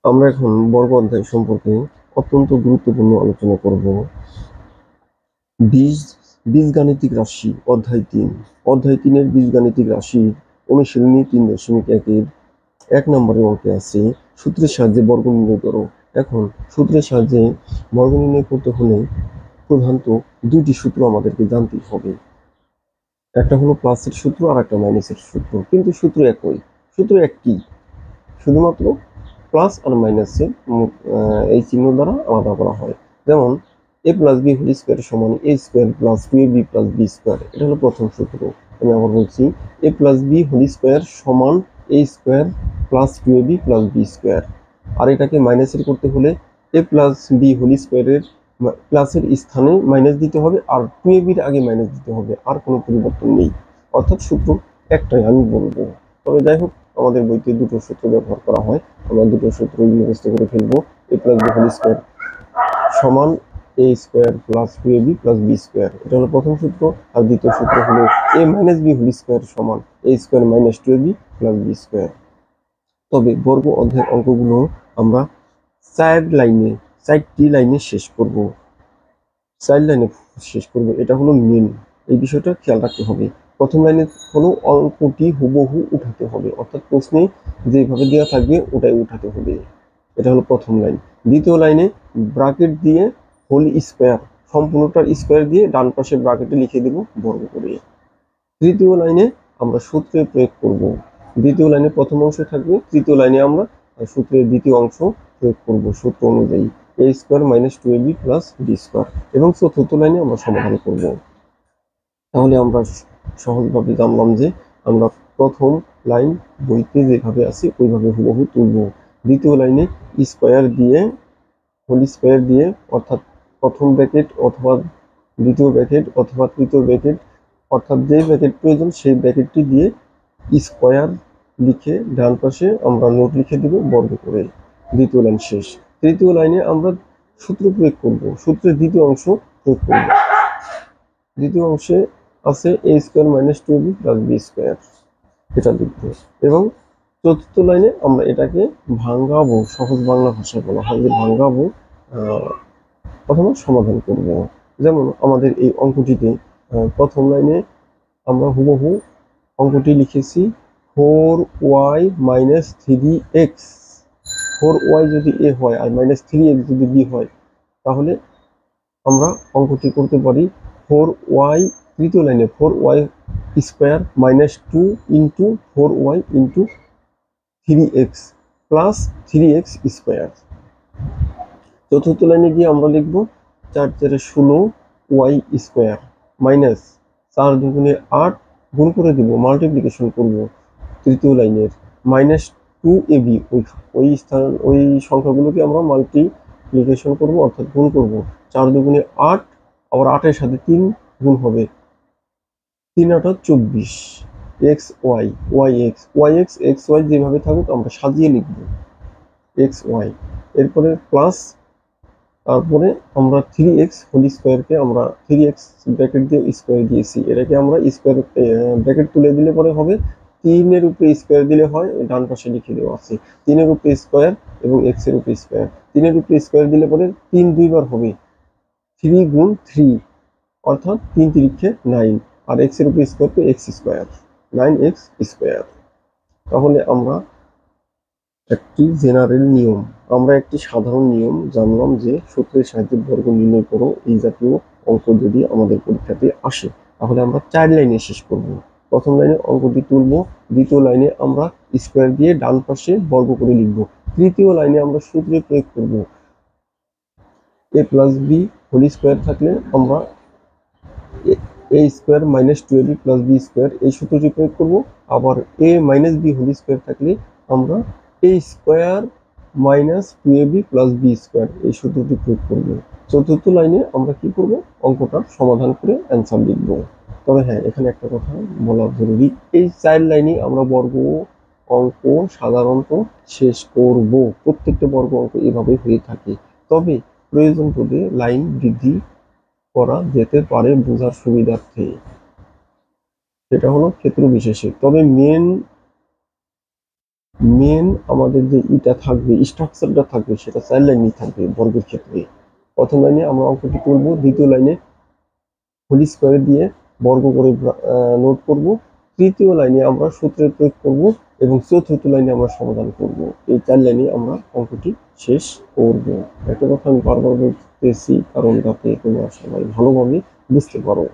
আমরা এখন বর্গ অধ্যায় সম্পর্কে অত্যন্ত গুরুত্বপূর্ণ আলোচনা করব। বীজগাণিতিক রাশি অধ্যায় 3। অধ্যায় 3-এর বীজগাণিতিক রাশির অনুশীলনী 3.1-এর 1 নম্বরের অঙ্কে আছে সূত্রের সাহায্যে বর্গ নির্ণয় করো। এখন সূত্রের সাহায্যে বর্গ নির্ণয় করতে হলে প্রধানত দুইটি সূত্র আমাদেরকে জানতেই হবে। একটা হলো প্লাসের সূত্র আর একটা মাইনাসের সূত্র, কিন্তু সূত্র একই। সূত্র একই, শুধুমাত্র প্লাস আর মাইনাসের এই চিহ্ন দ্বারা আলাদা করা হয়। যেমন a plus B whole square সমান a square plus 2ab plus B square, এটা হলো প্রথম সূত্র। আমি আবার বলছি, a plus B whole square সমান a square plus 2ab plus B square. আর এটাকে মাইনাসের করতে হলে a প্লাস বি হোল স্কোয়ারের প্লাসের স্থানে মাইনাস দিতে হবে, আর 2ab-র আগে মাইনাস দিতে হবে, আর কোনো পরিবর্তন নেই। অর্থাৎ সূত্র একটাই আমি বলবো। তবে যাই হোক, আমাদের বইতে দুটো সূত্র ব্যবহার করা হয়, আমরা দুটো সূত্র মুখস্থ করে ফেলবো। a plus B whole square সমান a square plus 2ab plus B square, এটা হলো প্রথম সূত্র। আর দ্বিতীয় সূত্র হলো a minus b whole square সমান a square minus 2ab plus B square. তবে বর্গ অধ্যায়ের অঙ্কগুলো আমরা চারটি লাইনে শেষ করব। এটা হলো মেন, এই বিষয়টা খেয়াল রাখতে হবে। প্রথম লাইনে হলো অঙ্কটি হুবহু উঠাতে হবে, অর্থাৎ প্রশ্নে যেভাবে দেওয়া থাকবে ওটাই উঠাতে হবে। এটা হলো প্রথম লাইন। দ্বিতীয় লাইনে ব্র্যাকেট দিয়ে হোল স্কোয়ার, সম্পূর্ণটার স্কোয়ার দিয়ে ডান পাশে ব্র্যাকেটে লিখে দেব বর্গ করে। তৃতীয় লাইনে আমরা সূত্রের প্রয়োগ করব। দ্বিতীয় লাইনে প্রথম অংশ থাকবে, তৃতীয় লাইনে আমরা সূত্রের দ্বিতীয় অংশ প্রয়োগ করব সূত্র অনুযায়ী, a square minus 2ab plus B square. এবং চতুর্থ লাইনে আমরা সমাধান করব। তাহলে আমরা সহজভাবে জানলাম যে আমরা প্রথম লাইন বইতে যেভাবে আছে ওইভাবে হুবহু তুলব। দ্বিতীয় লাইনে স্কোয়ার দিয়ে হোল স্কোয়ার দিয়ে, অর্থাৎ প্রথম ব্র্যাকেট অথবা দ্বিতীয় ব্র্যাকেট অথবা তৃতীয় ব্র্যাকেট, অর্থাৎ যে ব্র্যাকেট প্রয়োজন সেই ব্র্যাকেটটি দিয়ে স্কোয়ার লিখে ডান পাশে আমরা নোট লিখে দেব বর্গ করে। দ্বিতীয় লাইন শেষ। তৃতীয় লাইনে আমরা সূত্র প্রয়োগ করব, সূত্রের দ্বিতীয় অংশ প্রয়োগ করব। দ্বিতীয় অংশে আছে a square minus 2ab plus B square, এটা লিখব। এবং চতুর্থ লাইনে আমরা এটাকে ভাঙাবো, সহজ বাংলা ভাষায় বলা হয় যে ভাঙাবো, অথবা সমাধান করব। যেমন আমাদের এই অঙ্কটিতে প্রথম লাইনে আমরা হুবহু অঙ্কটি লিখেছি 4y মাইনাস 3x। 4y যদি a হয় আর মাইনাস 3x যদি b হয়, তাহলে আমরা অঙ্কটি করতে পারি 4y, তৃতীয় লাইনে 4y square minus 2 into 4y into 3x plus 3x square. চতুর্থ লাইনে গিয়ে আমরা লিখব 4 4 16 y স্কোয়ার মাইনাস 4 দুগুণে 8, গুণ করে দিব, মাল্টিপ্লিকেশন করব তৃতীয় লাইনের, মাইনাস 2ab, ওই সংখ্যাগুলোকে আমরা মাল্টিপ্লিকেশন করব, অর্থাৎ গুণ করব। 4 দুগুণে 8, আবার 8-এর সাথে 3 গুণ হবে, 3 8 24, xy yx xy যেভাবে থাকুক আমরা সাজিয়ে লিখব xy। এরপরে প্লাস, তারপরে আমরা 3x হোল স্কোয়ারকে আমরা 3x ব্র্যাকেট দিয়ে স্কোয়ার দিয়েছি, এটাকে আমরা স্কোয়ার ব্র্যাকেট তুলে দিলে পরে হবে 3-এর উপরে স্কোয়ার দিলে হয়, ডান পাশে লিখে দেওয়া আছে 3-এর উপরে স্কোয়ার এবং x এর উপরে স্কোয়ার। 3-এর উপরে স্কোয়ার দিলে পরে 3 দুইবার হবে, 3 গুণ 3, অর্থাৎ 3 3 9, আর x এর উপরে স্কোয়ার তো x স্কোয়ার, 9x স্কোয়ার। তাহলে আমরা একটি সাধারণ নিয়ম জানলাম যে সূত্রের সাহায্যে বর্গ নির্ণয় করো। এই জাতীয় অঙ্ক যদি আমাদের পরীক্ষাতে আসে, তাহলে আমরা 4 লাইনে শেষ করব। প্রথম লাইনে অঙ্কটি তুলব, দ্বিতীয় লাইনে আমরা স্কোয়ার দিয়ে ডান পাশে বর্গ করে লিখব, তৃতীয় লাইনে আমরা সূত্রে প্রয়োগ করব। a plus B whole square থাকলে আমরা a square minus 2ab plus B square এই সূত্রটি প্রয়োগ করব। আবার a minus b whole square থাকলে আমরা a square minus 2ab plus B square এই সূত্রটি প্রয়োগ করব। চতুর্থ লাইনে আমরা কি করব, অঙ্কটার সমাধান করে অ্যান্সার লিখব। তবে হ্যাঁ, এখানে একটা কথা বলা জরুরি, এই 4 লাইনে আমরা বর্গ অঙ্ক সাধারণত শেষ করব। প্রত্যেকটা বর্গ অঙ্ক এভাবে হয়ে থাকে, তবে প্রয়োজন পড়লে লাইন বৃদ্ধি করা যেতে পারে বোঝার সুবিধার্থে, সেটা হলো ক্ষেত্র বিশেষে। তবে মেন মেন আমাদের যে ইটা থাকবে, স্ট্রাকচারটা থাকবে, সেটা 4 লাইনই থাকবে বর্গের ক্ষেত্রে। প্রথম লাইনে আমরা অঙ্কটি তুলব, দ্বিতীয় লাইনে হোল স্কয়ার দিয়ে বর্গ করে নোট করব, তৃতীয় লাইনে আমরা সূত্রের প্রয়োগ করব এবং চতুর্থ লাইনে আমরা সমাধান করব। এই 4 লাইনে আমরা অঙ্কটি শেষ করব। একটা কথা আমি বারবার বলতেছি কারণ যাতে তোমরা সবাই ভালোভাবে বুঝতে পারো।